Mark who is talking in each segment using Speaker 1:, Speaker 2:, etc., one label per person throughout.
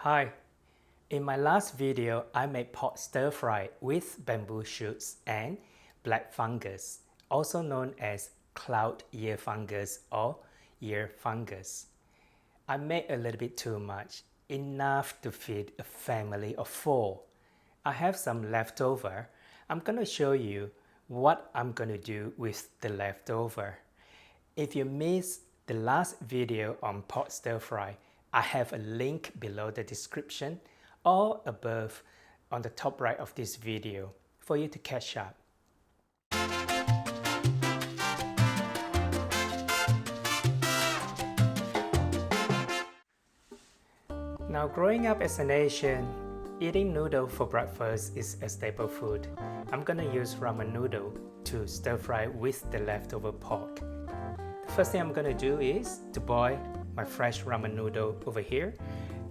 Speaker 1: Hi, in my last video I made pork stir fry with bamboo shoots and black fungus, also known as cloud ear fungus or ear fungus. I made a little bit too much, enough to feed a family of 4. I have some leftover. I'm gonna show you what I'm gonna do with the leftover. If you missed the last video on pork stir fry, I have a link below the description or above on the top right of this video for you to catch up. Now, growing up as an Asian, eating noodle for breakfast is a staple food. I'm gonna use ramen noodle to stir fry with the leftover pork. The first thing I'm gonna do is to boil my fresh ramen noodle over here.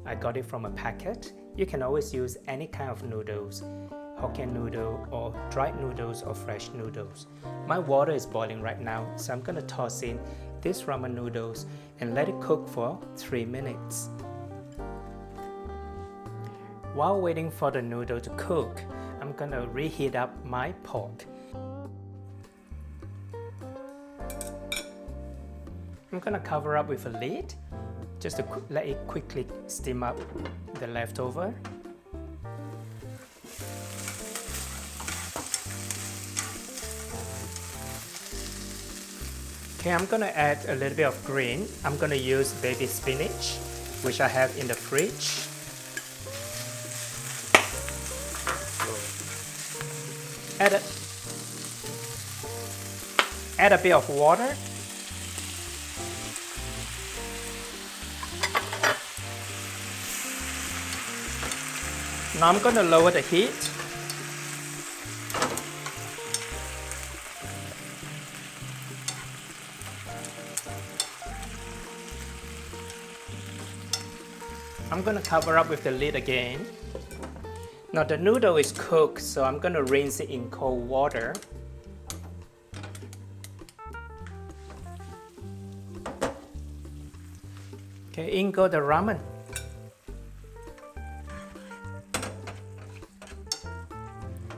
Speaker 1: I got it from a packet. You can always use any kind of noodles, Hokkien noodle or dried noodles or fresh noodles. My water is boiling right now, so I'm gonna toss in these ramen noodles and let it cook for 3 minutes. While waiting for the noodle to cook, I'm gonna reheat up my pork. I'm gonna cover up with a lid just to let it quickly steam up the leftover. Okay, I'm gonna add a little bit of green. I'm gonna use baby spinach, which I have in the fridge. Add a bit of water. Now I'm going to lower the heat. I'm going to cover up with the lid again. Now the noodle is cooked, so I'm going to rinse it in cold water. Okay, in go the ramen.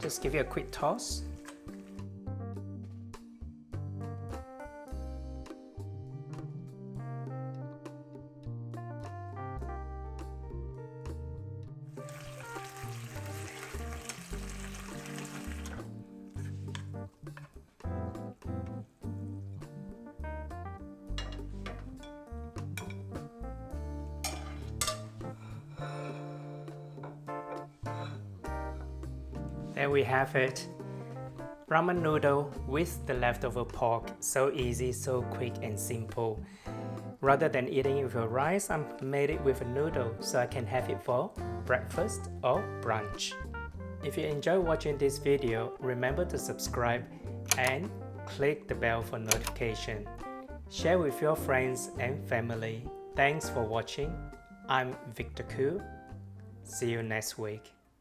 Speaker 1: Just give it a quick toss. There we have it. Ramen noodle with the leftover pork. So easy, so quick and simple. Rather than eating it with rice, I made it with a noodle so I can have it for breakfast or brunch. If you enjoy watching this video, remember to subscribe and click the bell for notification. Share with your friends and family. Thanks for watching. I'm Victor Koo. See you next week.